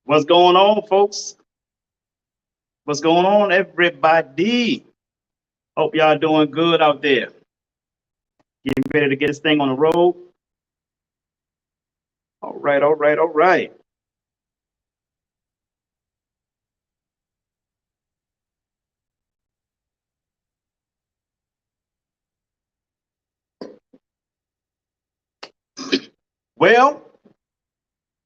What's going on, folks? What's going on, everybody? Hope y'all doing good out there. Getting ready to get this thing on the road. All right, all right, all right. Well,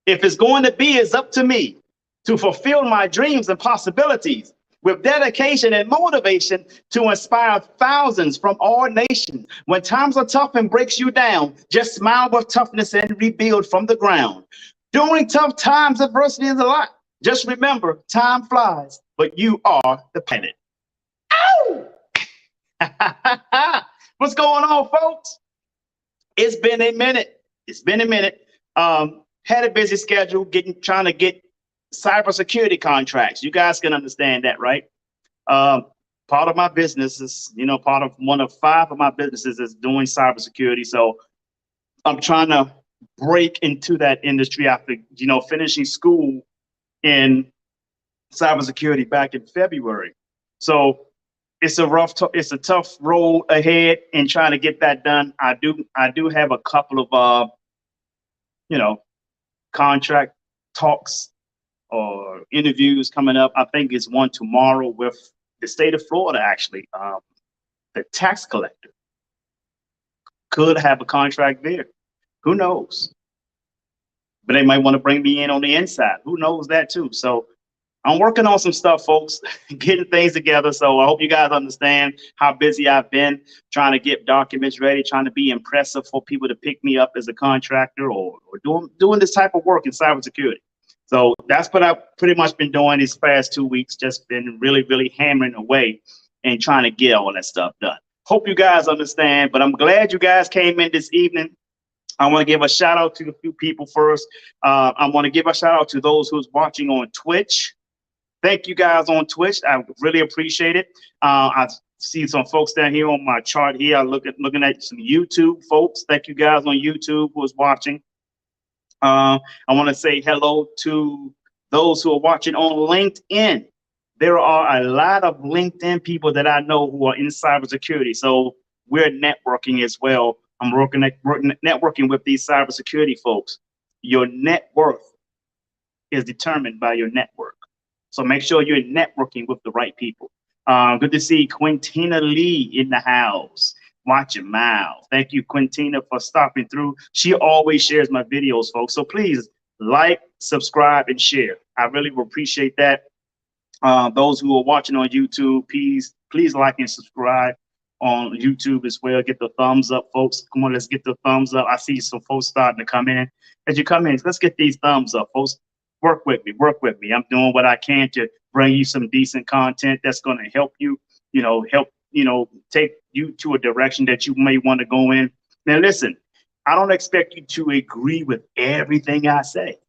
if it's going to be, it's up to me to fulfill my dreams and possibilities with dedication and motivation to inspire thousands from all nations. When times are tough and breaks you down, just smile with toughness and rebuild from the ground. During tough times, adversity is a lot. Just remember, time flies, but you are the planet. Ow! What's going on, folks? It's been a minute. It's been a minute. Had a busy schedule trying to get cybersecurity contracts. You guys can understand that, right? Part of my business is, part of one of 5 of my businesses is doing cybersecurity. So I'm trying to break into that industry after, finishing school in cybersecurity back in February. So it's a tough road ahead in trying to get that done. I do have a couple of contract talks or interviews coming up. I think it's one tomorrow with the state of Florida, actually. The tax collector could have a contract there. Who knows? But they might want to bring me in on the inside. Who knows that too? So I'm working on some stuff, folks, getting things together. So I hope you guys understand how busy I've been trying to get documents ready, trying to be impressive for people to pick me up as a contractor or doing this type of work in cybersecurity. So that's what I've pretty much been doing these past 2 weeks, just been really, really hammering away and trying to get all that stuff done. Hope you guys understand, but I'm glad you guys came in this evening. I want to give a shout out to a few people first. I want to give a shout out to those who's watching on Twitch. Thank you guys on Twitch. I really appreciate it. I see some folks down here on my chart here. I'm looking at some YouTube folks. Thank you guys on YouTube who's watching. I want to say hello to those who are watching on LinkedIn. There are a lot of LinkedIn people that I know who are in cybersecurity. So we're networking as well. I'm networking with these cybersecurity folks. Your net worth is determined by your network. So make sure you're networking with the right people. Good to see Quintina Lee in the house. Watch your mouth. Thank you, Quintina, for stopping through. She always shares my videos, folks. So please like, subscribe, and share. I really appreciate that. Those who are watching on YouTube, please like and subscribe on YouTube as well. Get the thumbs up, folks. Come on, let's get the thumbs up. I see some folks starting to come in. As you come in, let's get these thumbs up, folks. Work with me. I'm doing what I can to bring you some decent content that's going to help you, take you to a direction that you may want to go in. Now, listen, I don't expect you to agree with everything I say,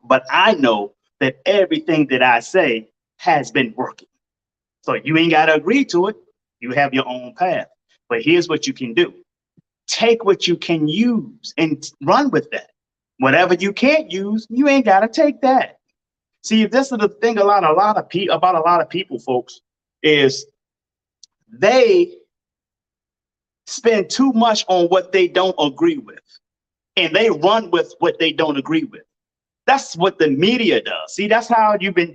but I know that everything that I say has been working. So you ain't got to agree to it. You have your own path. But here's what you can do. Take what you can use and run with that. Whatever you can't use, you ain't got to take that. See, this is the thing about a lot of people, folks, is they spend too much on what they don't agree with, and they run with what they don't agree with. That's what the media does. See, that's how you've been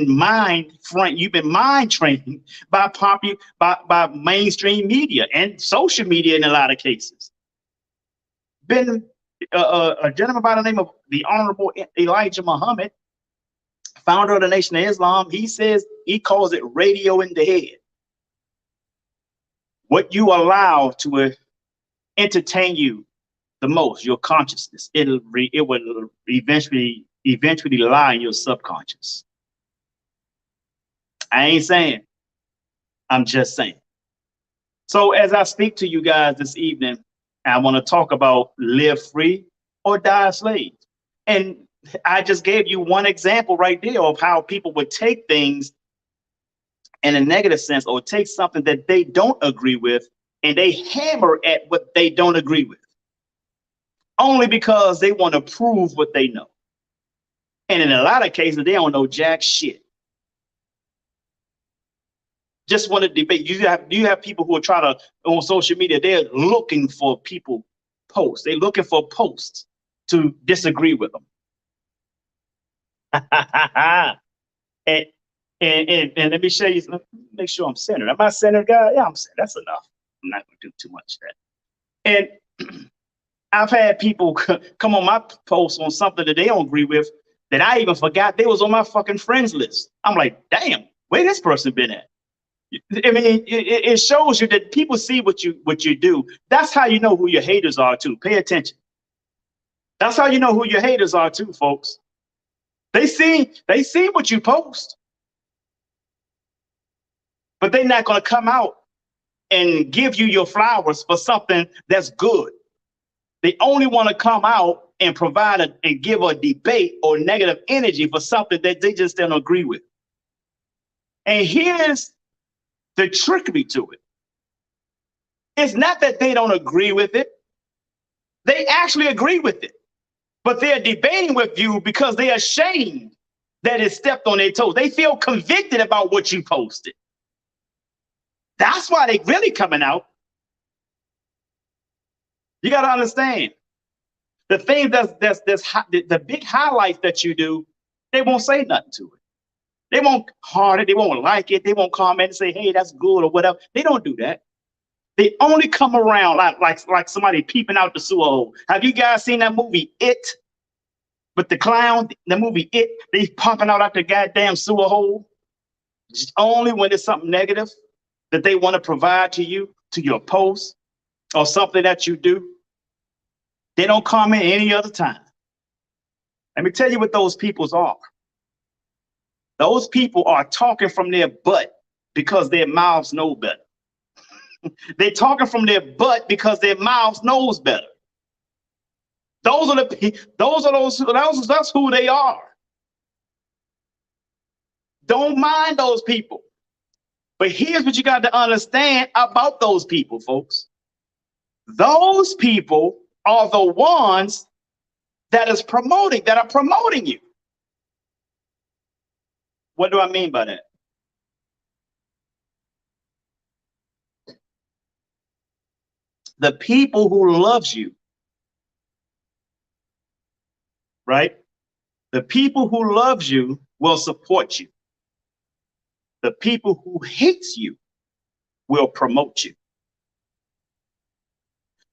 mind trained by mainstream media and social media in a lot of cases. A gentleman by the name of the Honorable Elijah Muhammad, founder of the Nation of Islam, he calls it radio in the head. What you allow to entertain you the most, your consciousness, it will eventually lie in your subconscious. I ain't saying, I'm just saying. So as I speak to you guys this evening, I want to talk about live free or die a slave. And I just gave you one example right there of how people would take things in a negative sense, or take something that they don't agree with and they hammer at what they don't agree with, only because they want to prove what they know. And in a lot of cases, they don't know jack shit. Just want to debate. You have people who are trying to on social media. They're looking for people posts. They're looking for posts to disagree with them. and, and let me show you. Make sure I'm centered. Am I centered, guy? Yeah, I'm centered. That's enough. I'm not going to do too much of that. And I've had people come on my post on something that they don't agree with that I even forgot they was on my fucking friends list. I'm like, damn, where this person been at? I mean, it shows you that people see what you do. That's how you know who your haters are too. Pay attention. That's how you know who your haters are too, folks. They see what you post, but they're not going to come out and give you your flowers for something that's good. They only want to come out and provide and give a debate or negative energy for something that they just don't agree with. And here's the trickery to it. It's not that they don't agree with it. They actually agree with it. But they're debating with you because they're ashamed that it stepped on their toes. They feel convicted about what you posted. That's why they really coming out. You got to understand. The thing the big highlights that you do, they won't say nothing to it. They won't heart it. They won't like it. They won't comment and say, hey, that's good or whatever. They don't do that. They only come around like somebody peeping out the sewer hole. Have you guys seen that movie, It? With the clown, the movie It, they popping out the goddamn sewer hole. Just only when it's something negative that they want to provide to you, to your post, or something that you do. They don't comment any other time. Let me tell you what those peoples are. Those people are talking from their butt because their mouths know better. They're talking from their butt because their mouths knows better. That's who they are. Don't mind those people. But here's what you got to understand about those people, folks. Those people are the ones that are promoting you. What do I mean by that? The people who loves you, right? The people who loves you will support you. The people who hates you will promote you.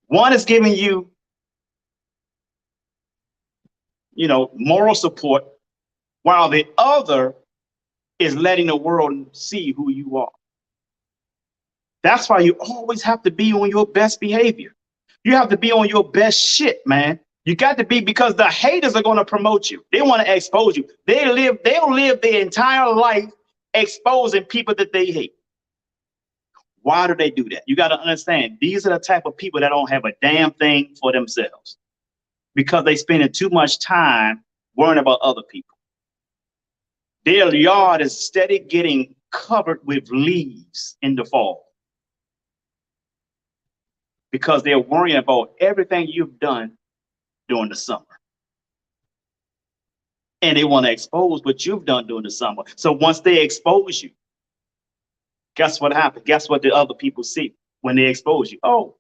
One is giving you, moral support, while the other is letting the world see who you are. That's why you always have to be on your best behavior. You have to be on your best shit, man. You got to be, because the haters are going to promote you. They want to expose you. They'll live their entire life exposing people that they hate. Why do they do that? You got to understand, these are the type of people that don't have a damn thing for themselves because they spending too much time worrying about other people. Their yard is steady getting covered with leaves in the fall because they're worrying about everything you've done during the summer. And they want to expose what you've done during the summer. So once they expose you, guess what happened? Guess what the other people see when they expose you? Oh,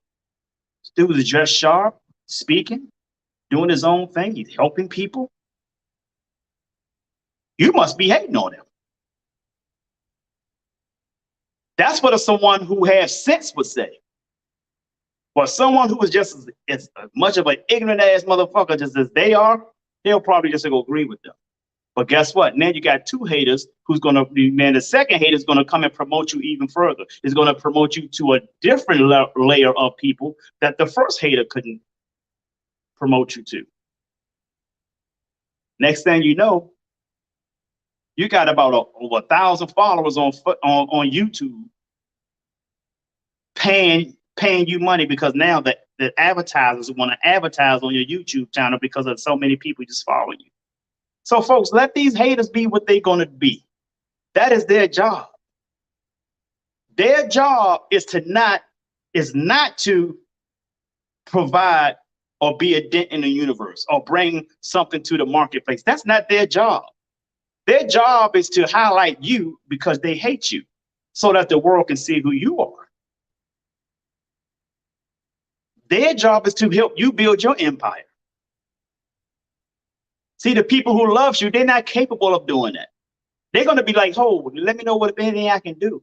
this dude is dressed sharp, speaking, doing his own thing. He's helping people. You must be hating on him. That's what someone who has sense would say. But someone who is just as much of an ignorant ass motherfucker just as they are, they'll probably just go agree with them. But guess what? Now you got two haters then the second hater is going to come and promote you even further. It's going to promote you to a different layer of people that the first hater couldn't promote you to. Next thing you know, you got about over 1,000 followers on YouTube paying you money because now the advertisers want to advertise on your YouTube channel because of so many people just following you. So folks, let these haters be what they're going to be. That is their job. Their job is not to provide or be a dent in the universe or bring something to the marketplace. That's not their job. Their job is to highlight you because they hate you so that the world can see who you are. Their job is to help you build your empire. See, the people who love you, they're not capable of doing that. They're going to be like, oh, let me know what anything I can do.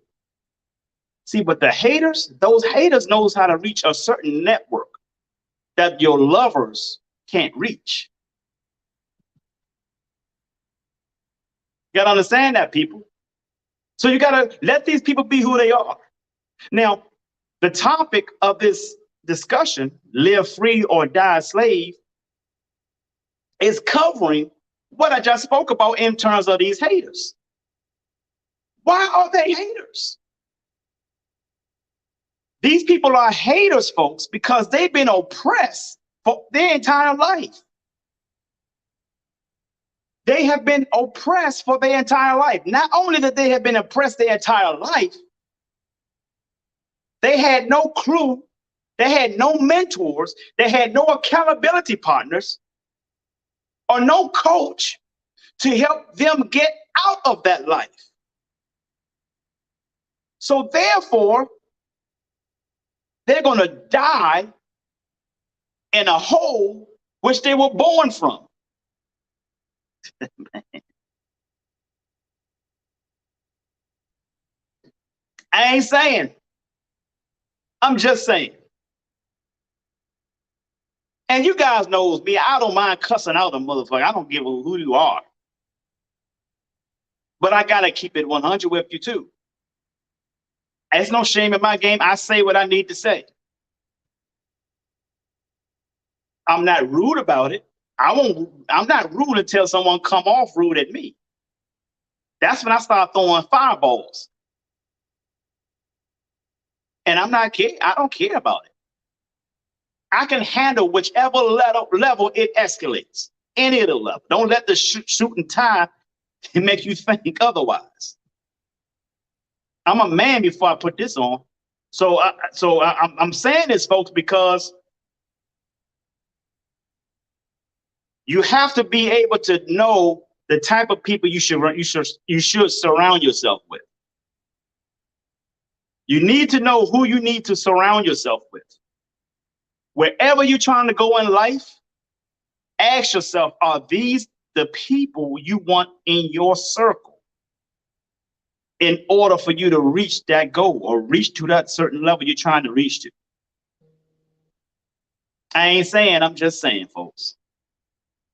See, but the haters, those haters knows how to reach a certain network that your lovers can't reach. You got to understand that, people. So you got to let these people be who they are. Now, the topic of this discussion, live free or die a slave, is covering what I just spoke about in terms of these haters. Why are they haters? These people are haters, folks, because they've been oppressed for their entire life. They have been oppressed for their entire life. Not only that they have been oppressed their entire life, they had no clue, they had no mentors, they had no accountability partners or no coach to help them get out of that life. So therefore, they're going to die in a hole which they were born from. I ain't saying. I'm just saying. And you guys knows me. I don't mind cussing out a motherfucker. I don't give a who you are. But I got to keep it 100 with you too. There's no shame in my game. I say what I need to say. I'm not rude about it. I'm not rude until someone come off rude at me. That's when I start throwing fireballs. And I don't care about it. I can handle whichever level it escalates. Any of the level. Don't let the shoot and tie make you think otherwise. I'm a man before I put this on. So I'm saying this, folks, because you have to be able to know the type of people you should surround yourself with. You need to know who you need to surround yourself with. Wherever you're trying to go in life, ask yourself, are these the people you want in your circle in order for you to reach that goal or reach to that certain level you're trying to reach to? I ain't saying, I'm just saying, folks.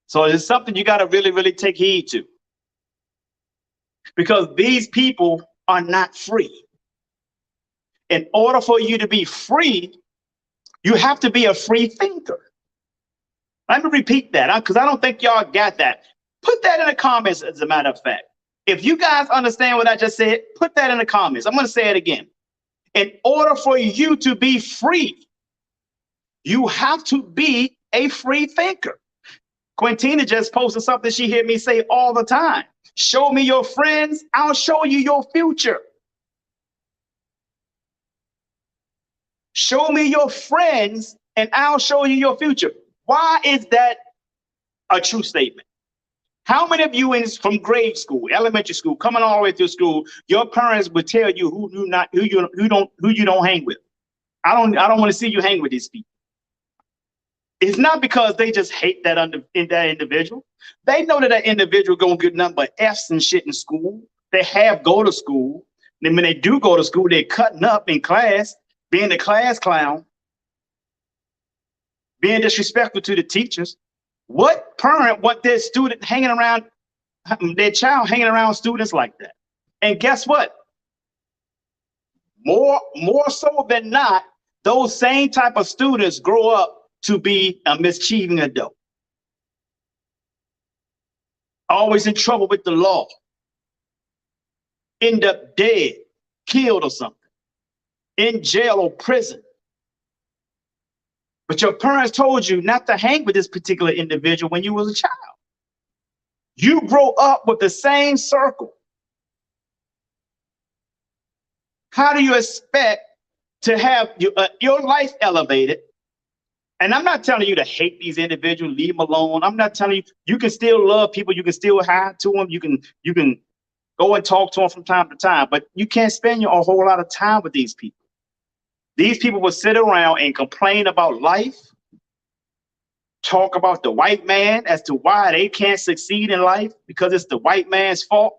So it's something you got to really, really take heed to. Because these people are not free. In order for you to be free, you have to be a free thinker. Let me repeat that, because I don't think y'all got that. Put that in the comments, as a matter of fact. If you guys understand what I just said, put that in the comments. I'm going to say it again. In order for you to be free, you have to be a free thinker. Quintina just posted something she heard me say all the time. Show me your friends, I'll show you your future. Show me your friends and I'll show you your future. Why is that a true statement? How many of you from grade school, elementary school, coming all the way through school, your parents would tell you who you don't hang with? I don't want to see you hang with these people. It's not because they just hate that individual. They know that individual gonna get nothing but F's and shit in school. They go to school. And when they do go to school, they're cutting up in class, being the class clown, being disrespectful to the teachers. What parent want their student hanging around, their child hanging around students like that? And guess what? More so than not, those same type of students grow up to be a mischieving adult. Always in trouble with the law. End up dead, killed or something. In jail or prison. But your parents told you not to hang with this particular individual when you was a child. You grow up with the same circle. How do you expect to have your life elevated And I'm not telling you to hate these individuals, leave them alone. I'm not telling you you can still love people, you can still hi to them, you can go and talk to them from time to time, but you can't spend a whole lot of time with these people. These people will sit around and complain about life, talk about the white man as to why they can't succeed in life because it's the white man's fault.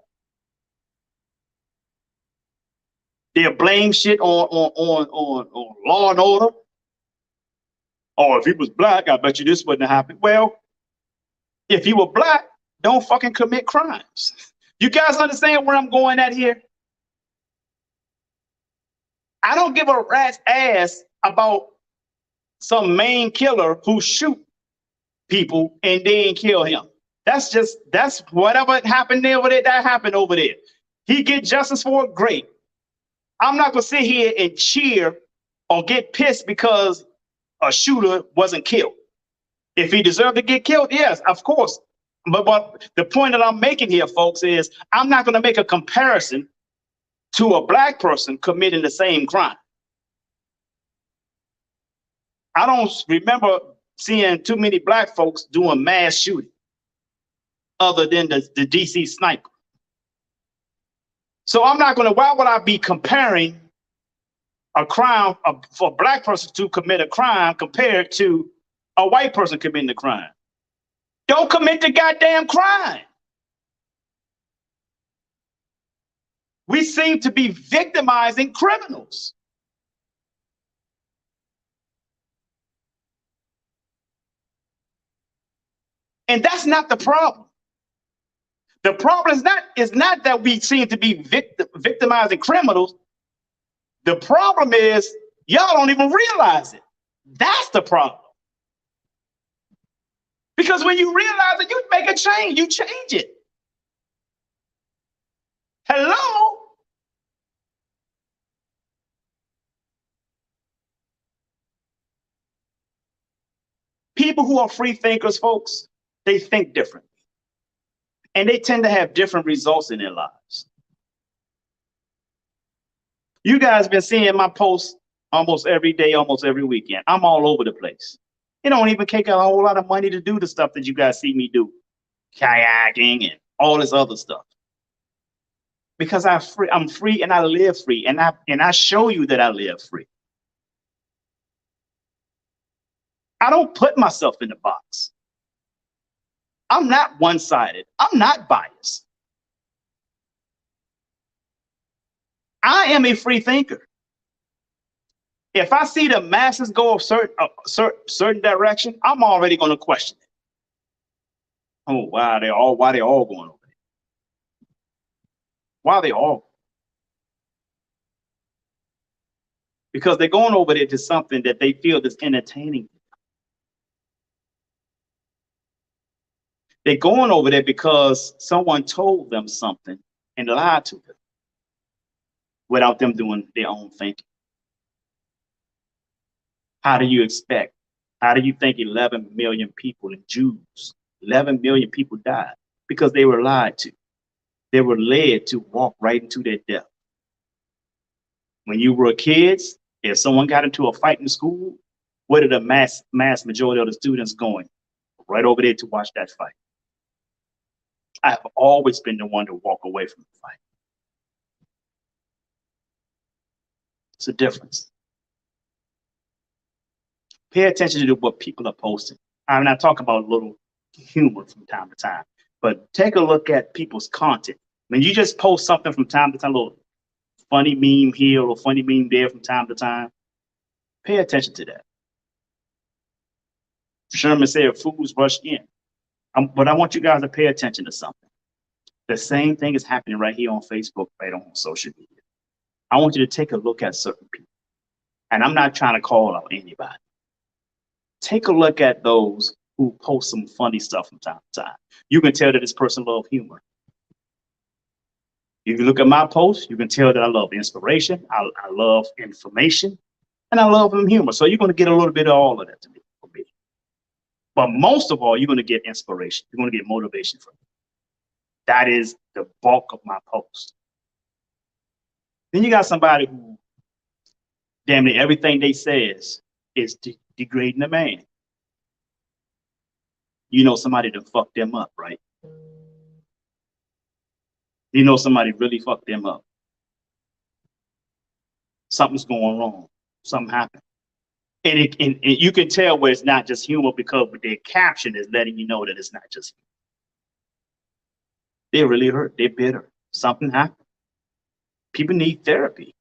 They'll blame shit on law and order. Oh, if he was black, I bet you this wouldn't happen. Well, if he were black, don't fucking commit crimes. You guys understand where I'm going at here? I don't give a rat's ass about some main killer who shoot people and then kill him. That's whatever happened over there, that happened over there. He get justice for it, great. I'm not gonna sit here and cheer or get pissed because a shooter wasn't killed. If he deserved to get killed, yes, of course. But the point that I'm making here, folks, is I'm not gonna make a comparison to a black person committing the same crime. I don't remember seeing too many black folks doing mass shooting other than the DC sniper. So I'm not gonna, why would I be comparing a crime for a black person to commit a crime compared to a white person committing the crime? Don't commit the goddamn crime. We seem to be victimizing criminals. And that's not the problem. The problem is not that we seem to be victimizing criminals. The problem is y'all don't even realize it. That's the problem. Because when you realize it, you make a change, you change it. Hello? People who are free thinkers, folks, they think different. And they tend to have different results in their lives. You guys been seeing my posts almost every day, almost every weekend. I'm all over the place. It don't even take a whole lot of money to do the stuff that you guys see me do. Kayaking and all this other stuff. Because I'm free and I live free. And I show you that I live free. I don't put myself in the box. I'm not one-sided. I'm not biased. I am a free thinker. If I see the masses go a certain direction, I'm already going to question it. Oh, why they all going over there? Why are they all? Because they're going over there to something that they feel is entertaining. They're going over there because someone told them something and lied to them without them doing their own thinking. How do you expect? How do you think 11 million people and Jews, 11 million people died? Because they were lied to. They were led to walk right into their death. When you were kids, if someone got into a fight in school, where did the mass majority of the students going? Right over there to watch that fight. I've always been the one to walk away from the fight. It's a difference. Pay attention to what people are posting. I'm not talking about a little humor from time to time, but take a look at people's content. When you just post something from time to time, a little funny meme here or funny meme there from time to time, pay attention to that. Sherman said fools rush in. But I want you guys to pay attention to something. The same thing is happening right here on Facebook, right on social media. I want you to take a look at certain people. And I'm not trying to call out anybody. Take a look at those who post some funny stuff from time to time. You can tell that this person loves humor. If you look at my posts, you can tell that I love inspiration, I love information, and I love humor. So you're going to get a little bit of all of that to me. But most of all, you're going to get inspiration. You're going to get motivation from it. That is the bulk of my post. Then you got somebody who, damn near everything they says is degrading a man. you know somebody to fuck them up, right? You know somebody really fucked them up. Something's going wrong. Something happened. And you can tell where it's not just humor because their caption is letting you know that it's not just humor. They're really hurt. They're bitter. Something happened. People need therapy.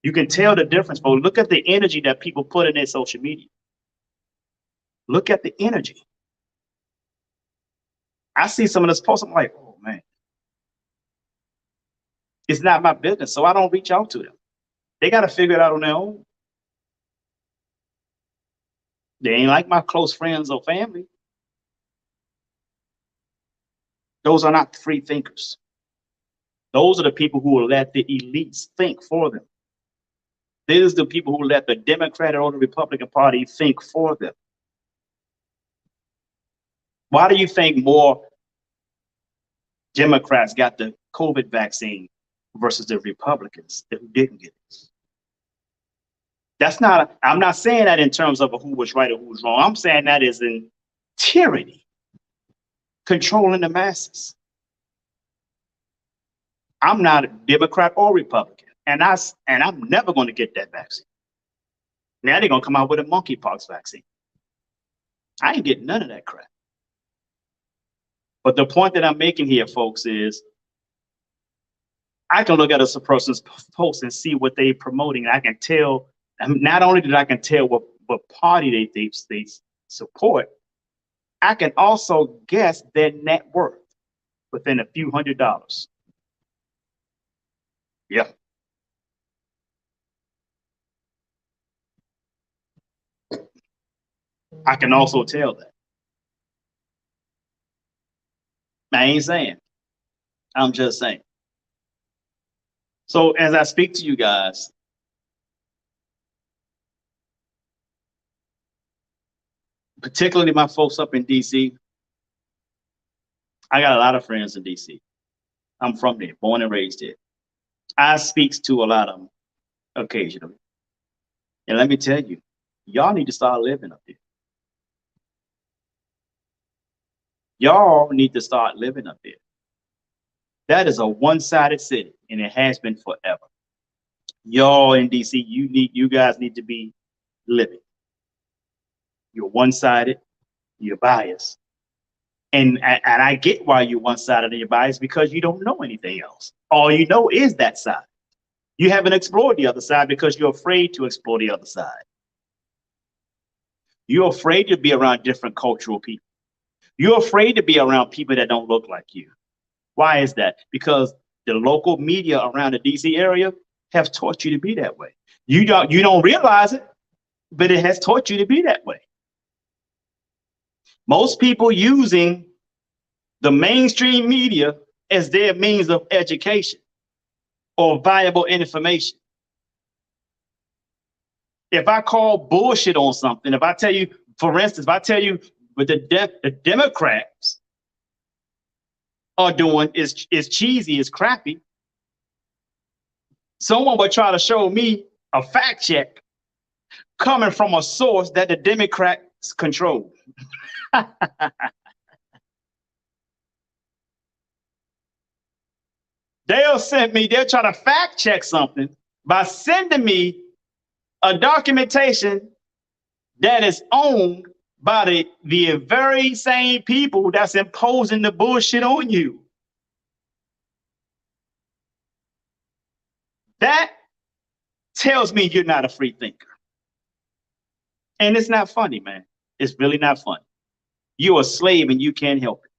You can tell the difference, but look at the energy that people put in their social media. Look at the energy. I see some of this posts, I'm like, oh man, it's not my business. So I don't reach out to them. They got to figure it out on their own. They ain't like my close friends or family. Those are not free thinkers. Those are the people who will let the elites think for them. These are the people who let the Democrat or the Republican Party think for them. Why do you think more Democrats got the COVID vaccine versus the Republicans who didn't get it? That's not, I'm not saying that in terms of who was right or who was wrong. I'm saying that is in tyranny, controlling the masses. I'm not a Democrat or Republican, and I'm never going to get that vaccine. Now they're going to come out with a monkeypox vaccine. I ain't getting none of that crap. But the point that I'm making here, folks, is I can look at a person's post and see what they're promoting. I can tell, not only that I can tell what party they support, I can also guess their net worth within a few $100s. Yeah. I can also tell that. I ain't saying. I'm just saying. So as I speak to you guys, particularly my folks up in DC, I got a lot of friends in DC. I'm from there, born and raised there. I speak to a lot of them occasionally. And let me tell you, y'all need to start living up there. Y'all need to start living up there. That is a one-sided city, and it has been forever. Y'all in DC, you guys need to be living. You're one-sided, you're biased. And I get why you're one-sided and you're biased, because you don't know anything else. All you know is that side. You haven't explored the other side because you're afraid to explore the other side. You're afraid to be around different cultural people. You're afraid to be around people that don't look like you. Why is that? Because the local media around the DC area have taught you to be that way. You don't realize it, but it has taught you to be that way. Most people using the mainstream media as their means of education or viable information. If I call bullshit on something, if I tell you, for instance, if I tell you what the Democrats are doing is cheesy, is crappy, someone would try to show me a fact check coming from a source that the Democrats control. They'll try to fact check something by sending me a documentation that is owned by the very same people that's imposing the bullshit on you. That tells me you're not a free thinker. And it's not funny, man. It's really not funny. You're a slave and you can't help it.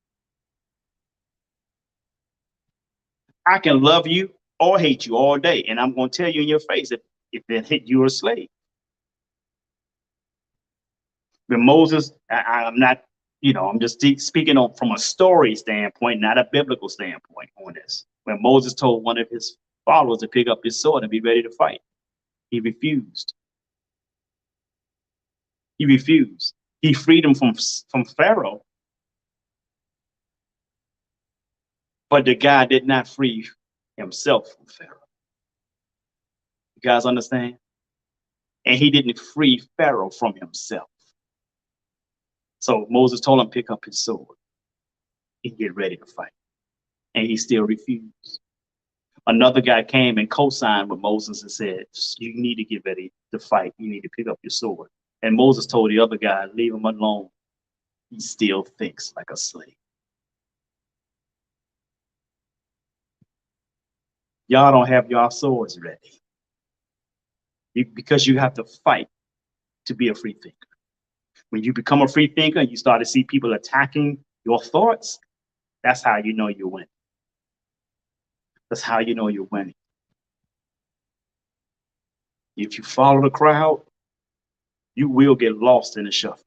I can love you or hate you all day, and I'm going to tell you in your face if it hit you're a slave. When Moses, I'm not, I'm just speaking from a story standpoint, not a biblical standpoint on this. When Moses told one of his followers to pick up his sword and be ready to fight, he refused. He refused. He freed him from Pharaoh, but the guy did not free himself from Pharaoh. You guys understand? And he didn't free Pharaoh from himself. So Moses told him pick up his sword and get ready to fight. And he still refused. Another guy came and co-signed with Moses and said, you need to get ready to fight. You need to pick up your sword. And Moses told the other guy, leave him alone. He still thinks like a slave. Y'all don't have your swords ready. Because you have to fight to be a free thinker. When you become a free thinker and you start to see people attacking your thoughts, that's how you know you're winning. That's how you know you're winning. If you follow the crowd, you will get lost in the shuffle.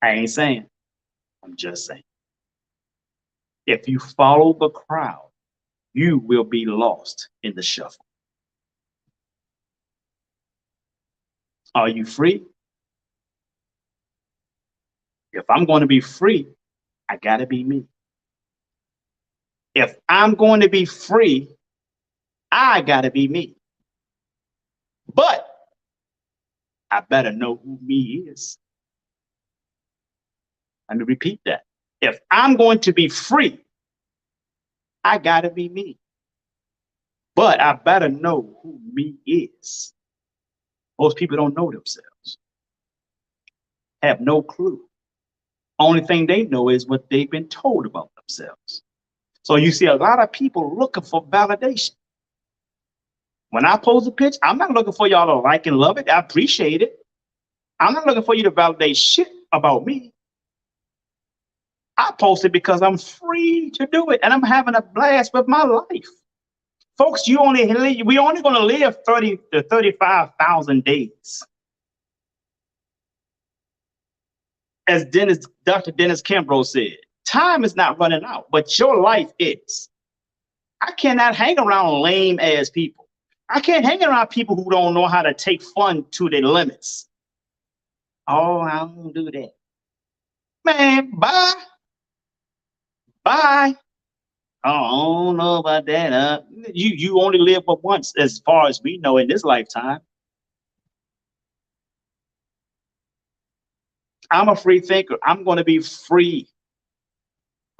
I ain't saying, I'm just saying. If you follow the crowd, you will be lost in the shuffle. Are you free? If I'm going to be free, I got to be me. If I'm going to be free, I got to be me. But I better know who me is. Let me repeat that. If I'm going to be free, I got to be me. But I better know who me is. Most people don't know themselves, have no clue. Only thing they know is what they've been told about themselves. So you see a lot of people looking for validation. When I post a pitch, I'm not looking for y'all to like and love it. I appreciate it. I'm not looking for you to validate shit about me. I post it because I'm free to do it and I'm having a blast with my life. Folks, we only going to live 30 to 35,000 days. As Dr. Dennis Kimbrough said, time is not running out, but your life is. I cannot hang around lame ass people. I can't hang around people who don't know how to take fun to their limits. Oh, I don't do that. Man, bye. Bye. Oh, I don't know about that. You only live but once, as far as we know, in this lifetime. I'm a free thinker. I'm going to be free.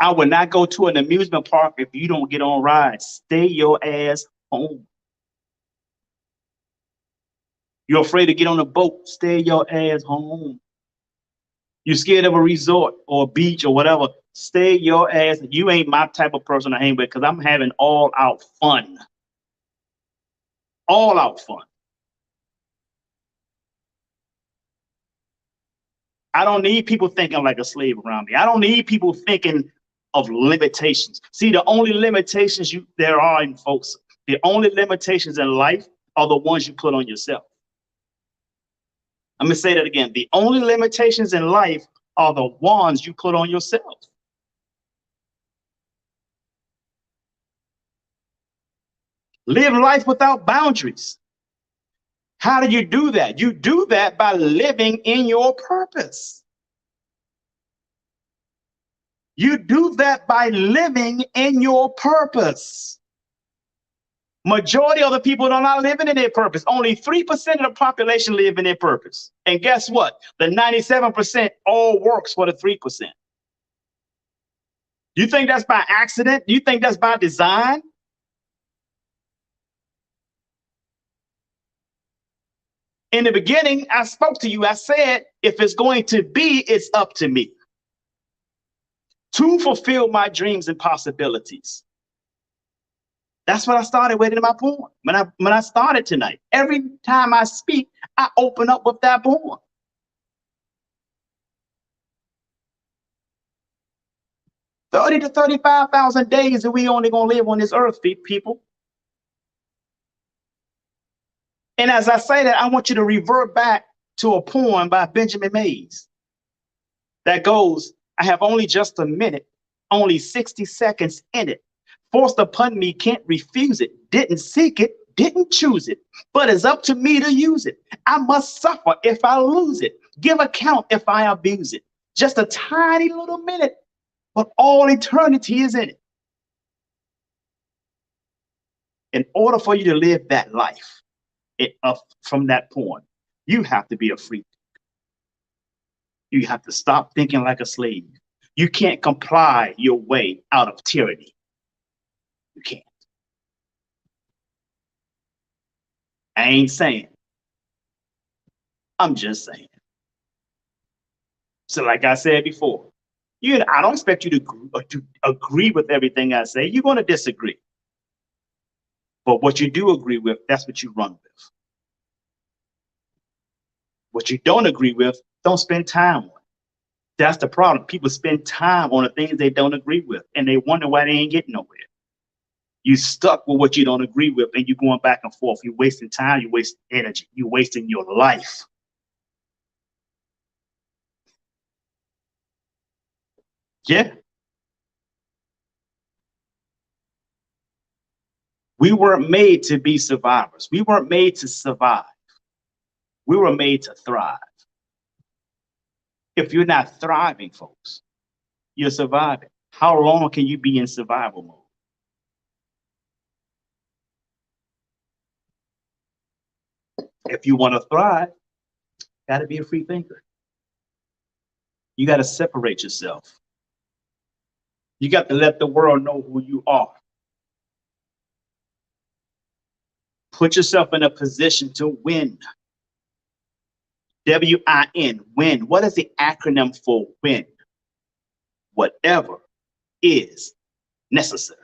I would not go to an amusement park if you don't get on rides. Stay your ass home. You're afraid to get on a boat. Stay your ass home. You're scared of a resort or a beach or whatever. Stay your ass. You ain't my type of person to hang with because I'm having all out fun. All out fun. I don't need people thinking like a slave around me. I don't need people thinking of limitations. See, the only limitations there are in folks, the only limitations in life are the ones you put on yourself. I'm going to say that again. The only limitations in life are the ones you put on yourself. Live life without boundaries. How do you do that? You do that by living in your purpose. You do that by living in your purpose. Majority of the people are not living in their purpose. Only 3% of the population live in their purpose. And guess what? The 97% all works for the 3%. You think that's by accident? You think that's by design? In the beginning, I spoke to you. I said, if it's going to be, it's up to me to fulfill my dreams and possibilities. That's what I started with in my poem. When I started tonight, every time I speak, I open up with that poem. $30,000 to 35,000 days that we only gonna live on this earth, people. And as I say that, I want you to revert back to a poem by Benjamin Mays that goes, I have only just a minute, only 60 seconds in it. Forced upon me, can't refuse it. Didn't seek it, didn't choose it, but it's up to me to use it. I must suffer if I lose it. Give account if I abuse it. Just a tiny little minute, but all eternity is in it. In order for you to live that life from that point, you have to be a free thinker. You have to stop thinking like a slave. You can't comply your way out of tyranny. You can't. I ain't saying. I'm just saying. So, like I said before, I don't expect you to agree with everything I say. You're going to disagree. But what you do agree with, that's what you run with. What you don't agree with, don't spend time on. That's the problem. People spend time on the things they don't agree with, and they wonder why they ain't getting nowhere. You stuck with what you don't agree with, and you're going back and forth. You're wasting time. You're wasting energy. You're wasting your life. Yeah. We weren't made to be survivors. We weren't made to survive. We were made to thrive. If you're not thriving, folks, you're surviving. How long can you be in survival mode? If you want to thrive, got to be a free thinker. You got to separate yourself. You got to let the world know who you are. Put yourself in a position to win. W-I-N, win. What is the acronym for win? Whatever is necessary.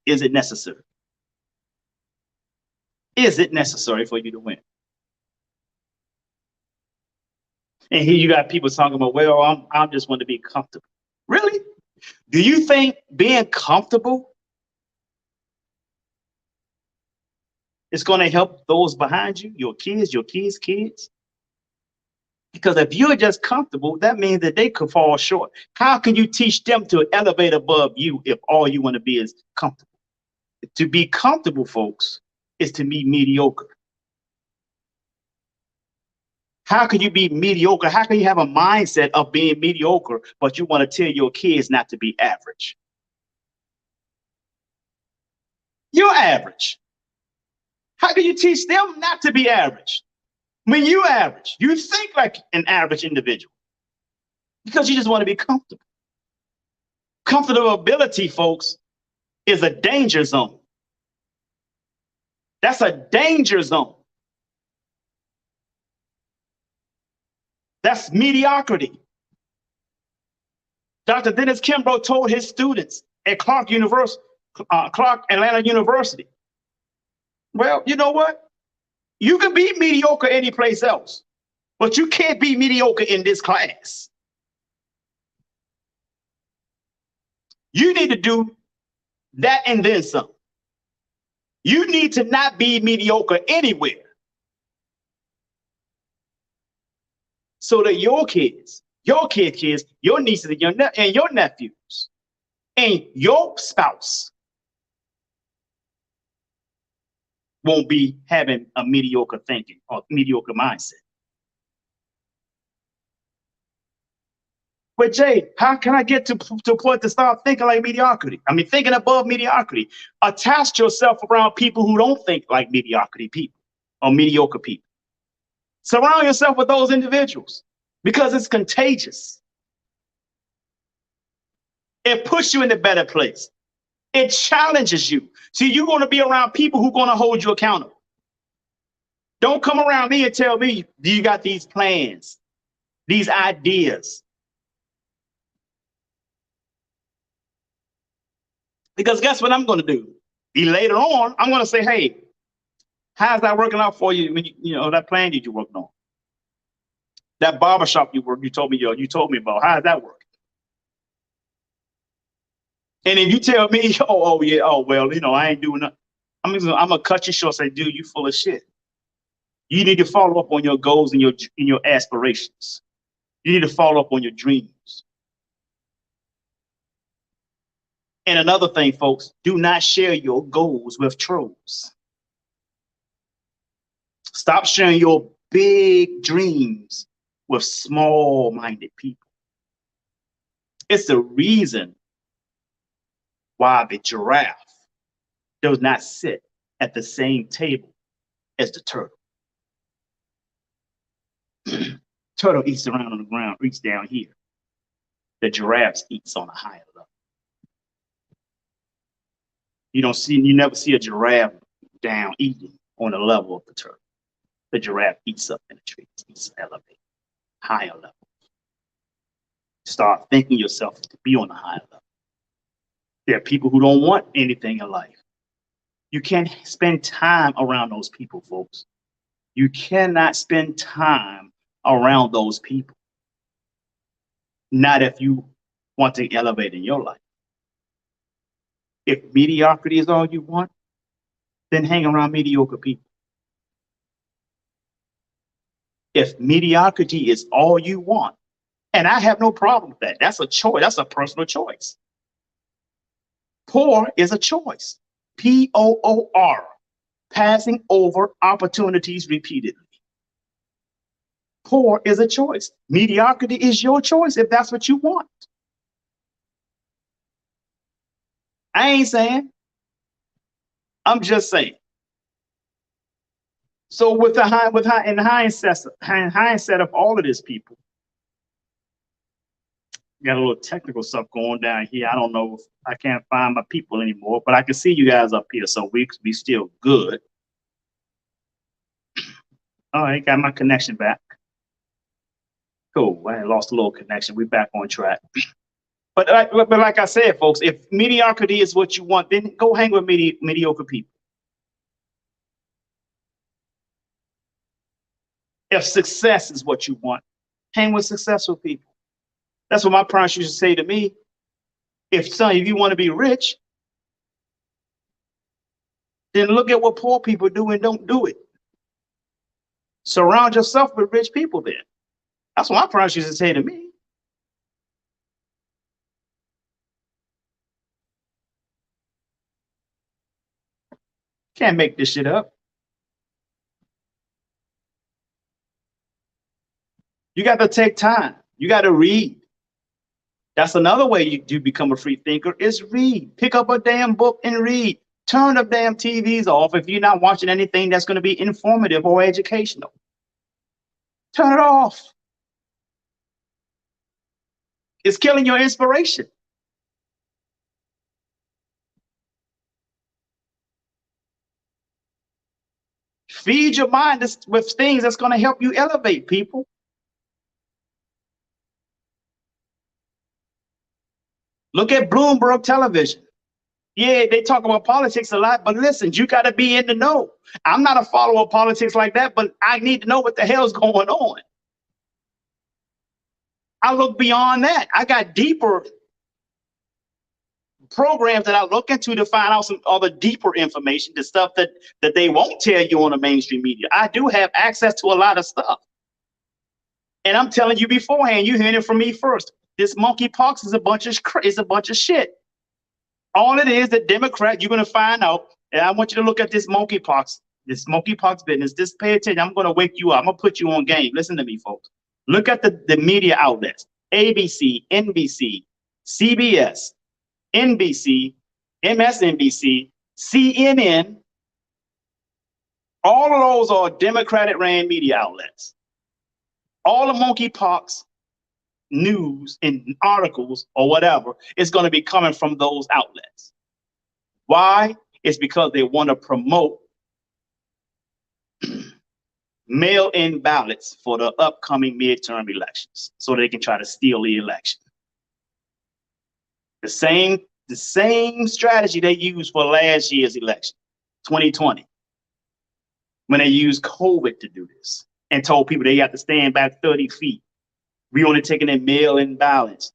Is it necessary? Is it necessary for you to win? And here you got people talking about, well, I just want to be comfortable. Really? Do you think being comfortable is going to help those behind you, your kids' kids? Because if you're just comfortable, that means that they could fall short. How can you teach them to elevate above you if all you want to be is comfortable? To be comfortable, folks, is to be mediocre. How can you be mediocre? How can you have a mindset of being mediocre, but you want to tell your kids not to be average? You're average. How can you teach them not to be average? When you're average, you think like an average individual because you just want to be comfortable. Comfortability, folks, is a danger zone. That's a danger zone. That's mediocrity. Dr. Dennis Kimbrough told his students at Clark Atlanta University, well, you know what? You can be mediocre any place else, but you can't be mediocre in this class. You need to do that and then some. You need to not be mediocre anywhere so that your kids, your nieces and your nephews, and your spouse won't be having a mediocre thinking or mediocre mindset. But Jay, how can I get to a point to start thinking like mediocrity? I mean, thinking above mediocrity. Attach yourself around people who don't think like mediocrity people or mediocre people. Surround yourself with those individuals because it's contagious. It puts you in a better place. It challenges you. See, you're going to be around people who are going to hold you accountable. Don't come around me and tell me, do you got these plans, these ideas? Because guess what I'm going to do? Later on, I'm going to say, hey, how's that working out for you when you know that plan that you're working on? That barbershop you told me about, how's that working? And if you tell me, well, I ain't doing nothing, I'm gonna cut you short and say, dude, you full of shit. You need to follow up on your goals and your aspirations. You need to follow up on your dreams. And another thing, folks, do not share your goals with trolls. Stop sharing your big dreams with small-minded people. It's the reason why the giraffe does not sit at the same table as the turtle. Turtle eats around on the ground, eats down here. The giraffe eats on a higher level. You never see a giraffe down eating on the level of the turtle. The giraffe eats up in the trees, eats elevated, higher level. Start thinking yourself to be on a higher level. There are people who don't want anything in life. You can't spend time around those people, folks. You cannot spend time around those people. Not if you want to elevate in your life. If mediocrity is all you want, then hang around mediocre people. If mediocrity is all you want, and I have no problem with that. That's a choice. That's a personal choice. Poor is a choice. P-O-O-R. Passing over opportunities repeatedly. Poor is a choice. Mediocrity is your choice if that's what you want. I ain't saying. I'm just saying. So with hindsight of all of this, people, got a little technical stuff going down here. I don't know if I can't find my people anymore, but I can see you guys up here, so we still good. All right, got my connection back. Cool. I lost a little connection. We're back on track. But like I said, folks, if mediocrity is what you want, then go hang with mediocre people. If success is what you want, hang with successful people. That's what my parents used to say to me. If you want to be rich, then look at what poor people do and don't do it. Surround yourself with rich people then. That's what my parents used to say to me. Can't make this shit up. You got to take time. You got to read. That's another way you become a free thinker is read. Pick up a damn book and read. Turn the damn TVs off if you're not watching anything that's going to be informative or educational. Turn it off. It's killing your inspiration. Feed your mind with things that's going to help you elevate, people. Look at Bloomberg television. Yeah, they talk about politics a lot, but listen, you got to be in the know. I'm not a follower of politics like that, but I need to know what the hell's going on. I look beyond that. I got deeper programs that I look into to find out some other deeper information, the stuff that they won't tell you on the mainstream media. I do have access to a lot of stuff. And I'm telling you beforehand, you're hearing it from me first. This monkeypox is a bunch of shit. All it is, the Democrat, you're going to find out, and I want you to look at this monkeypox business. Just pay attention. I'm going to wake you up. I'm going to put you on game. Listen to me, folks. Look at the media outlets: ABC, NBC, CBS, NBC, MSNBC, CNN. All of those are Democratic-ran media outlets. All the monkeypox news and articles or whatever is going to be coming from those outlets. Why? It's because they want to promote mail-in ballots for the upcoming midterm elections so they can try to steal the election. The same strategy they used for last year's election, 2020, when they used COVID to do this and told people they have to stand back 30 feet. We only taking in mail-in ballots.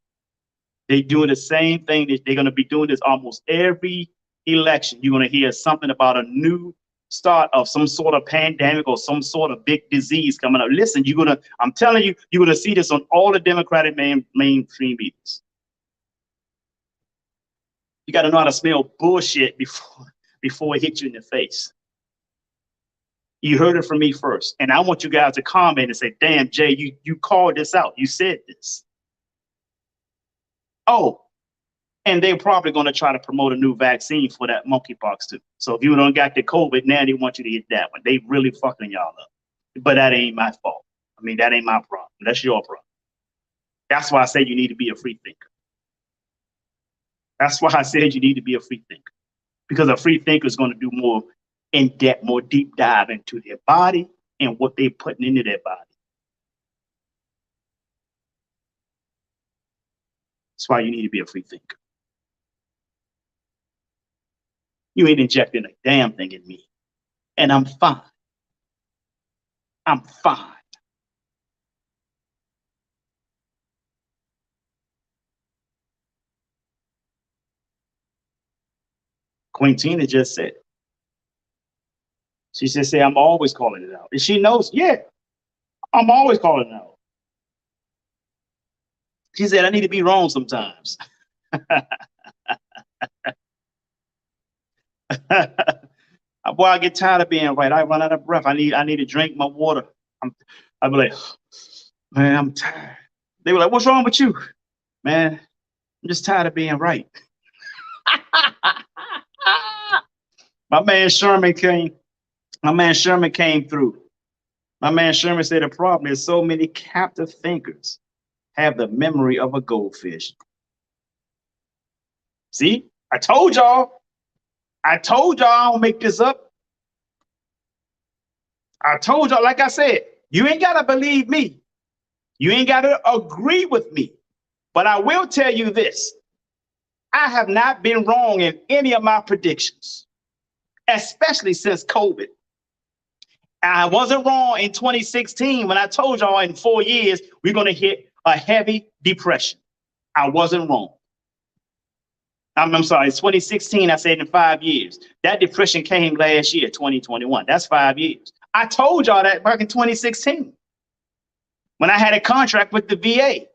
They doing the same thing. They're going to be doing this almost every election. You're going to hear something about a new start of some sort of pandemic or some sort of big disease coming up. Listen, I'm telling you, you're going to see this on all the Democratic mainstream medias. You got to know how to smell bullshit before it hits you in the face. You heard it from me first. And I want you guys to comment and say, damn, Jay, you called this out. You said this. Oh, and they're probably going to try to promote a new vaccine for that monkeypox too. So if you don't got the COVID, now they want you to get that one. They really fucking y'all up. But that ain't my fault. I mean, that ain't my problem. That's your problem. That's why I say you need to be a free thinker. That's why I said you need to be a free thinker. Because a free thinker is going to do more in depth, more deep dive into their body and what they're putting into their body. That's why you need to be a free thinker. You ain't injecting a damn thing in me. And I'm fine. I'm fine. Queen Tina just said it. She just said, I'm always calling it out. And she knows, yeah, I'm always calling it out. She said, I need to be wrong sometimes. Boy, I get tired of being right. I run out of breath. I need to drink my water. I'd be like, man, I'm tired. They were like, what's wrong with you? Man, I'm just tired of being right. My man Sherman came through. My man Sherman said the problem is so many captive thinkers have the memory of a goldfish. See, I told y'all I don't make this up. I told y'all, like I said, you ain't got to believe me. You ain't got to agree with me. But I will tell you this. I have not been wrong in any of my predictions, especially since COVID. I wasn't wrong in 2016 when I told y'all in 4 years we're going to hit a heavy depression. I wasn't wrong. I'm sorry, it's 2016, I said in 5 years. That depression came last year, 2021. That's 5 years. I told y'all that back in 2016 when I had a contract with the VA.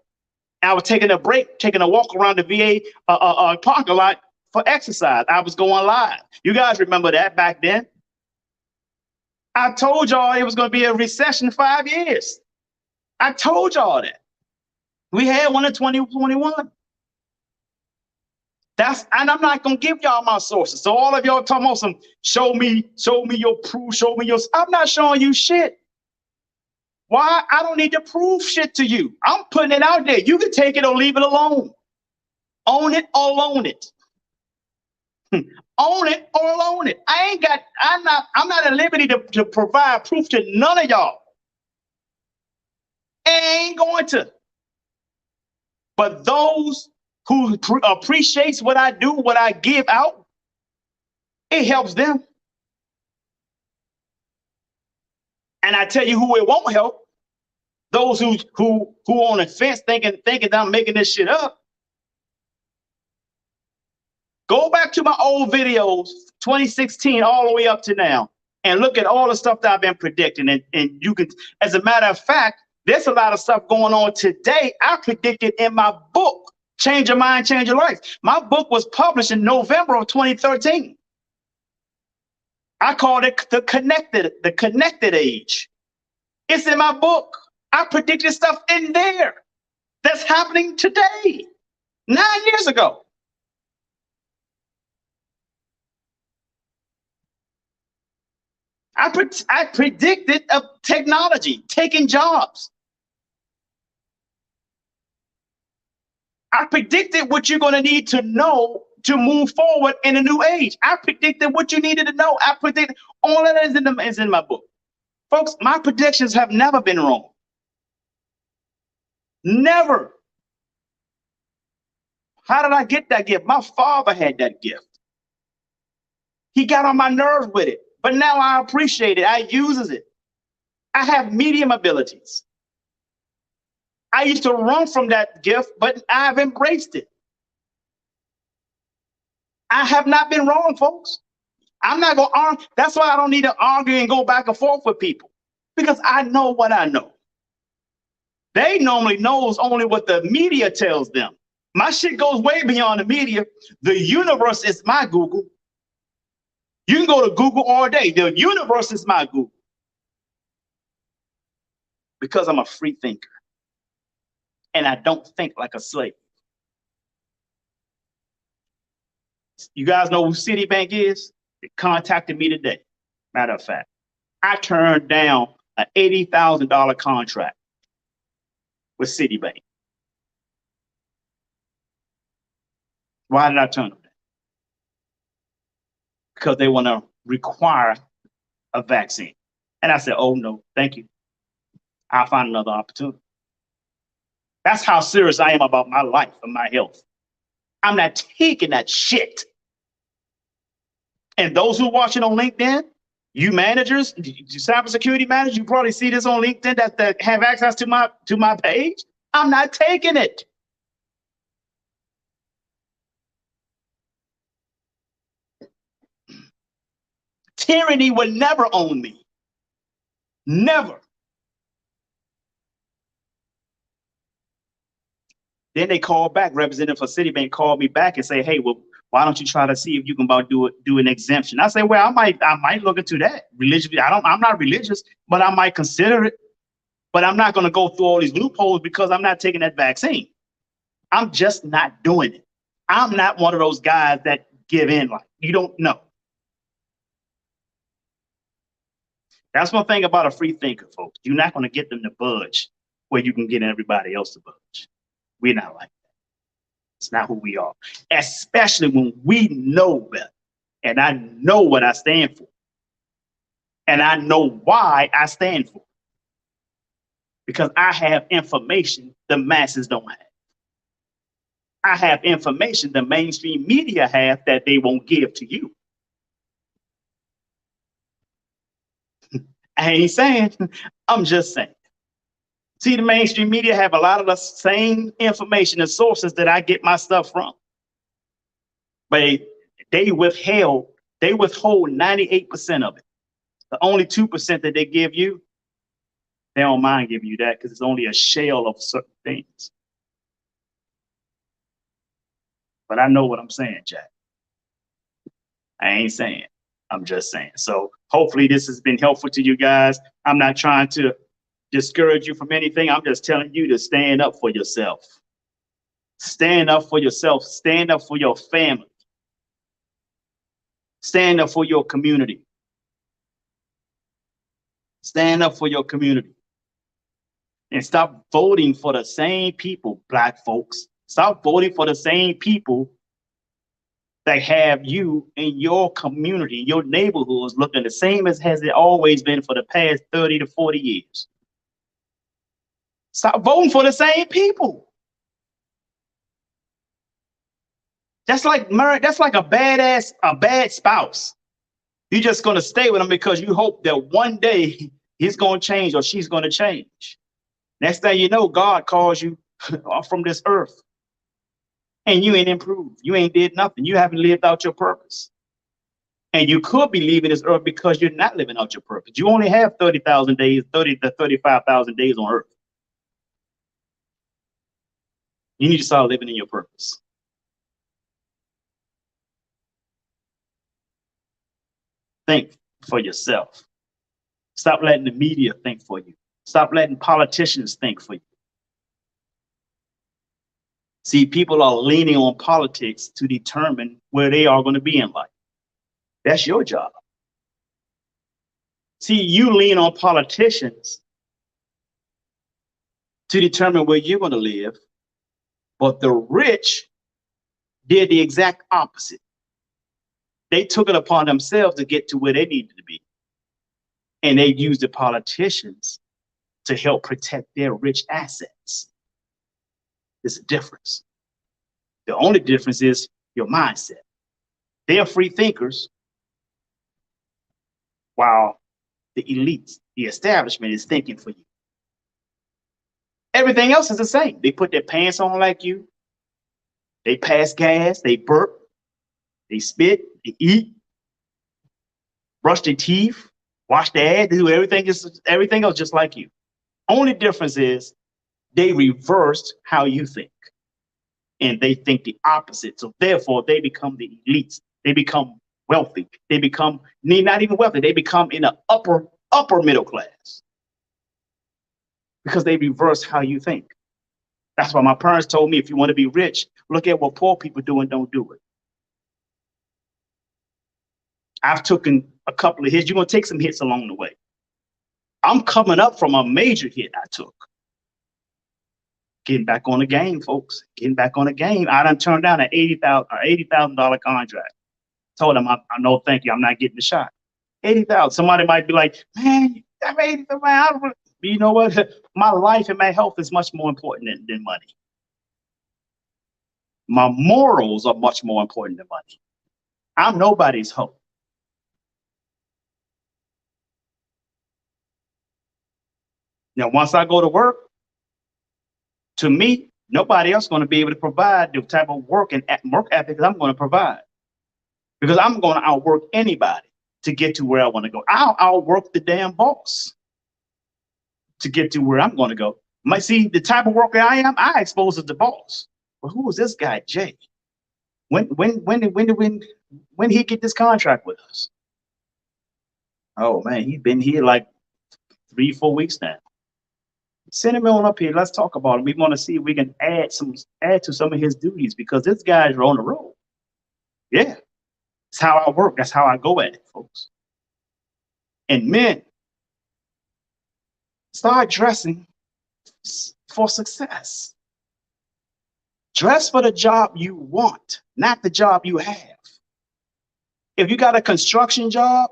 I was taking a break, taking a walk around the VA parking lot for exercise. I was going live. You guys remember that back then? I told y'all it was going to be a recession 5 years. I told y'all that. We had one in 2021. And I'm not gonna give y'all my sources. So all of y'all talking about some show me your proof, show me your. I'm not showing you shit. Why? I don't need to prove shit to you. I'm putting it out there. You can take it or leave it alone. Own it or loan it. Own it or loan it. I'm not at liberty to provide proof to none of y'all. Ain't going to. But those who appreciates what I do, what I give out, it helps them. And I tell you who it won't help. Those who on the fence thinking that I'm making this shit up. Go back to my old videos, 2016 all the way up to now, and look at all the stuff that I've been predicting. And you can, as a matter of fact, there's a lot of stuff going on today I predicted in my book, Change Your Mind, Change Your Life. My book was published in November of 2013. I called it the connected age. It's in my book. I predicted stuff in there that's happening today, 9 years ago. I predicted technology taking jobs. I predicted what you're going to need to know to move forward in a new age. I predicted what you needed to know. I predicted all of that is in my book. Folks, my predictions have never been wrong. Never. How did I get that gift? My father had that gift. He got on my nerves with it, but now I appreciate it. I uses it. I have medium abilities. I used to run from that gift, but I've embraced it. I have not been wrong, folks. I'm not going to argue. That's why I don't need to argue and go back and forth with people, because I know what I know. They normally knows only what the media tells them. My shit goes way beyond the media. The universe is my Google. You can go to Google all day. The universe is my Google. Because I'm a free thinker. And I don't think like a slave. You guys know who Citibank is? They contacted me today. Matter of fact, I turned down an $80,000 contract with Citibank. Why did I turn them down? Because they want to require a vaccine. And I said, oh no, thank you. I'll find another opportunity. That's how serious I am about my life and my health. I'm not taking that shit. And those who are watching on LinkedIn, you managers, you cybersecurity managers, you probably see this on LinkedIn that have access to my page. I'm not taking it. Tyranny would never own me. Never. Then they called back, representative for Citibank called me back and say, hey, well, why don't you try to see if you can do an exemption? I say, well, I might look into that. Religiously, I'm not religious, but I might consider it. But I'm not going to go through all these loopholes because I'm not taking that vaccine. I'm just not doing it. I'm not one of those guys that give in like you don't know. That's one thing about a free thinker, folks. You're not going to get them to budge where you can get everybody else to budge. We're not like that. It's not who we are, especially when we know better. And I know what I stand for. And I know why I stand for. Because I have information the masses don't have. I have information the mainstream media have that they won't give to you. I ain't saying, I'm just saying. See, the mainstream media have a lot of the same information and sources that I get my stuff from. But they withhold 98% of it. The only 2% that they give you, they don't mind giving you that because it's only a shell of certain things. But I know what I'm saying, Jack. I ain't saying. I'm just saying. So hopefully this has been helpful to you guys. I'm not trying to discourage you from anything. I'm just telling you to stand up for yourself. Stand up for yourself. Stand up for your family. Stand up for your community. Stand up for your community. And stop voting for the same people, Black folks. Stop voting for the same people that have you in your community, your neighborhoods looking the same as has it always been for the past 30 to 40 years. Stop voting for the same people. That's like a bad spouse. You're just going to stay with them because you hope that one day he's going to change or she's going to change. Next thing you know, God calls you off from this earth. And you ain't improved. You ain't did nothing. You haven't lived out your purpose. And you could be leaving this earth because you're not living out your purpose. You only have 30,000 days, 30 to 35,000 days on earth. You need to start living in your purpose. Think for yourself. Stop letting the media think for you. Stop letting politicians think for you. See, people are leaning on politics to determine where they are going to be in life. That's your job. See, you lean on politicians to determine where you're going to live, but the rich did the exact opposite. They took it upon themselves to get to where they needed to be. And they used the politicians to help protect their rich assets. There's a difference. The only difference is your mindset. They are free thinkers, while the elites, the establishment, is thinking for you. Everything else is the same. They put their pants on like you. They pass gas. They burp. They spit. They eat. Brush their teeth. Wash their ass. They do everything else just like you. Only difference is they reversed how you think. And they think the opposite. So therefore, they become the elites. They become wealthy. They become not even wealthy. They become in the upper middle class. Because they reverse how you think. That's why my parents told me, if you want to be rich, look at what poor people do and don't do it. I've taken a couple of hits. You're going to take some hits along the way. I'm coming up from a major hit I took. Getting back on the game, folks. Getting back on the game. I done turned down an $80,000 contract. Told him, I no, thank you. I'm not getting the shot. 80,000. Somebody might be like, man, that 80,000. Man, you know what? My life and my health is much more important than money. My morals are much more important than money. I'm nobody's hope. Now, once I go to work, to me, nobody else is going to be able to provide the type of work ethic that I'm going to provide. Because I'm going to outwork anybody to get to where I want to go. I'll outwork the damn boss to get to where I'm going to go. Might see the type of worker I am, I expose as the boss. But who is this guy, Jay? When he get this contract with us? Oh man, he's been here like 3-4 weeks now. Send him on up here. Let's talk about him. We want to see if we can add to some of his duties because this guy's on the road. Yeah, that's how I work. That's how I go at it, folks. And men, start dressing for success. Dress for the job you want, not the job you have. If you got a construction job,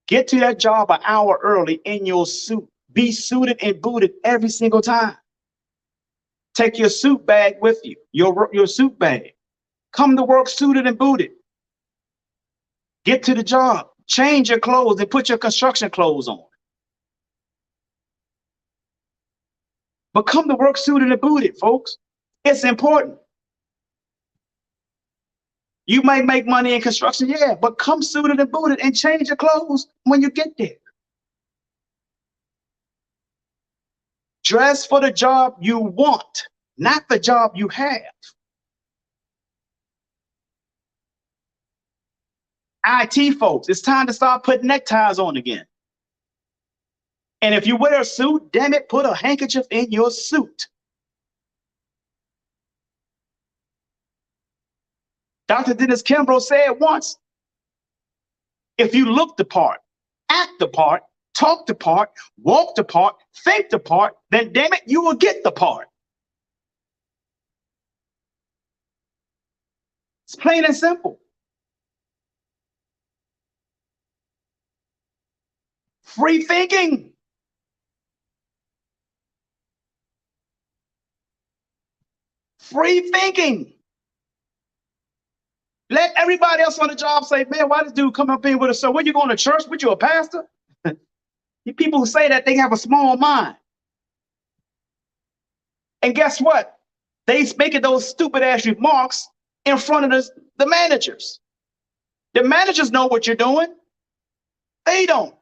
get to that job an hour early in your suit. Be suited and booted every single time. Take your suit bag with you, your suit bag. Come to work suited and booted. Get to the job, change your clothes and put your construction clothes on. But come to work suited and booted, folks. It's important. You might make money in construction, yeah, but come suited and booted and change your clothes when you get there. Dress for the job you want, not the job you have. IT folks, it's time to start putting neckties on again. And if you wear a suit, damn it, put a handkerchief in your suit. Dr. Dennis Kimbrough said once, if you look the part, act the part, talk the part, walk the part, think the part, then damn it, you will get the part. It's plain and simple. Free thinking. Free thinking. Let everybody else on the job say, man, why this dude come up in with us? So when you going to church? What, you a pastor? You people who say that, they have a small mind. And guess what? They making those stupid ass remarks in front of the managers. The managers know what you're doing. They don't.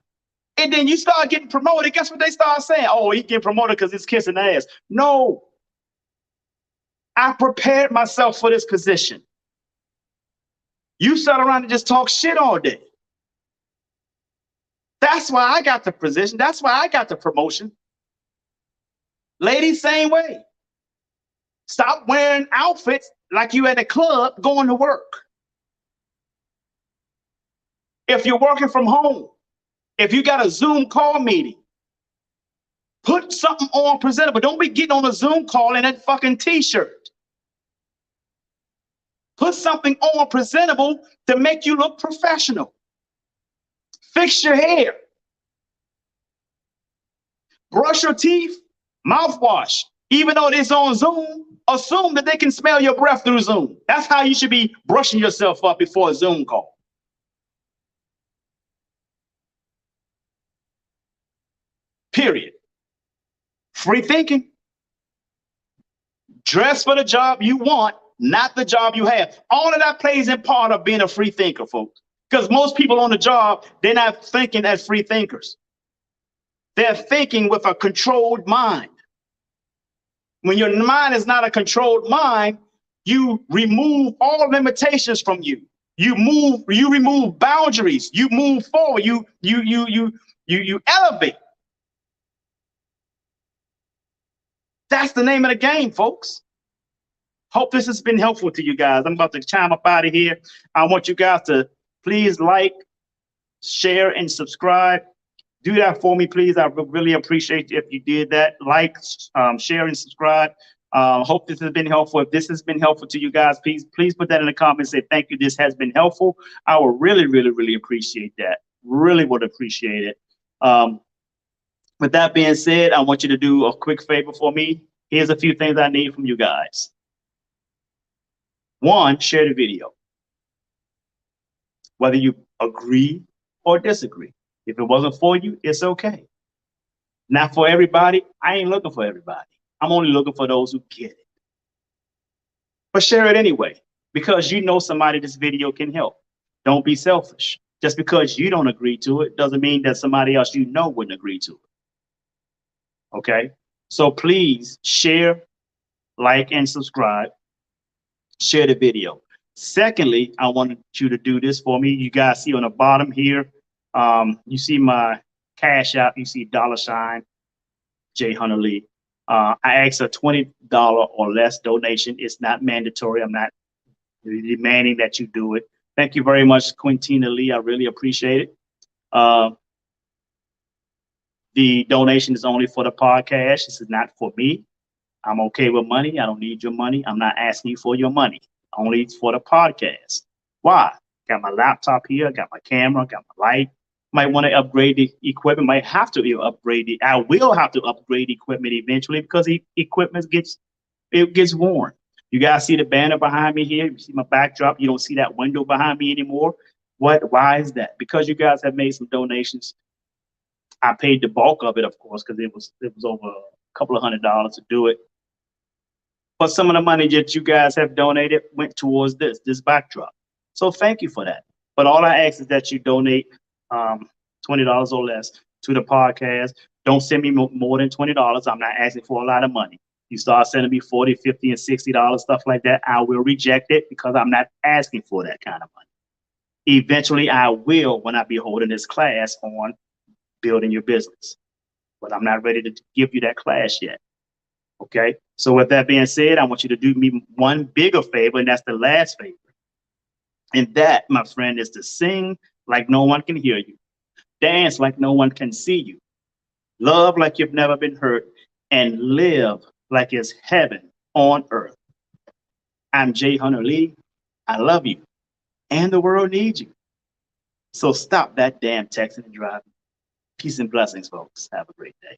And then you start getting promoted. Guess what they start saying? Oh, he getting promoted because he's kissing ass. No. I prepared myself for this position. You sat around and just talk shit all day. That's why I got the position. That's why I got the promotion. Ladies, same way. Stop wearing outfits like you at a club going to work. If you're working from home, if you got a Zoom call meeting, put something on presentable. Don't be getting on a Zoom call in that fucking t-shirt. Put something on presentable to make you look professional. Fix your hair. Brush your teeth, mouthwash. Even though it's on Zoom, assume that they can smell your breath through Zoom. That's how you should be brushing yourself up before a Zoom call. Period. Free thinking. Dress for the job you want, not the job you have. All of that plays in part of being a free thinker, folks. Because most people on the job, they're not thinking as free thinkers. They're thinking with a controlled mind. When your mind is not a controlled mind, you remove all limitations from you. You remove boundaries. You move forward. You elevate. That's the name of the game, folks. Hope this has been helpful to you guys. I'm about to chime up out of here. I want you guys to please like, share, and subscribe. Do that for me, please. I really appreciate if you did that. Like, share, and subscribe. Hope this has been helpful. If this has been helpful to you guys, please put that in the comments. Say thank you. This has been helpful. I would really appreciate that. Really would appreciate it. With that being said, I want you to do a quick favor for me. Here's a few things I need from you guys. One, share the video, whether you agree or disagree. If it wasn't for you, it's okay. Not for everybody. I ain't looking for everybody. I'm only looking for those who get it. But share it anyway, because you know somebody this video can help. Don't be selfish. Just because you don't agree to it doesn't mean that somebody else you know wouldn't agree to it. Okay? So please share, like, and subscribe. Share the video. Secondly, I wanted you to do this for me. You guys see on the bottom here, you see my Cash App, you see $ J Hunter Lee. I ask a $20 or less donation. It's not mandatory. I'm not demanding that you do it. Thank you very much, Quintina Lee. I really appreciate it. The donation is only for the podcast. This is not for me. I'm okay with money. I don't need your money. I'm not asking you for your money. Only for the podcast. Why? Got my laptop here. Got my camera. Got my light. Might want to upgrade the equipment. Might have to upgrade it. I will have to upgrade equipment eventually because equipment gets worn. You guys see the banner behind me here. You see my backdrop. You don't see that window behind me anymore. Why is that? Because you guys have made some donations. I paid the bulk of it, of course, because it was over a couple of $100 to do it. But some of the money that you guys have donated went towards this backdrop. So thank you for that. But all I ask is that you donate $20 or less to the podcast. Don't send me more than $20. I'm not asking for a lot of money. You start sending me $40, $50, and $60, stuff like that, I will reject it because I'm not asking for that kind of money. Eventually, I will when I be holding this class on building your business. But I'm not ready to give you that class yet. Okay, so with that being said, I want you to do me one bigger favor, and that's the last favor. And that, my friend, is to sing like no one can hear you, dance like no one can see you, love like you've never been hurt, and live like it's heaven on earth. I'm J Hunter Lee. I love you, and the world needs you. So stop that damn texting and driving. Peace and blessings, folks. Have a great day.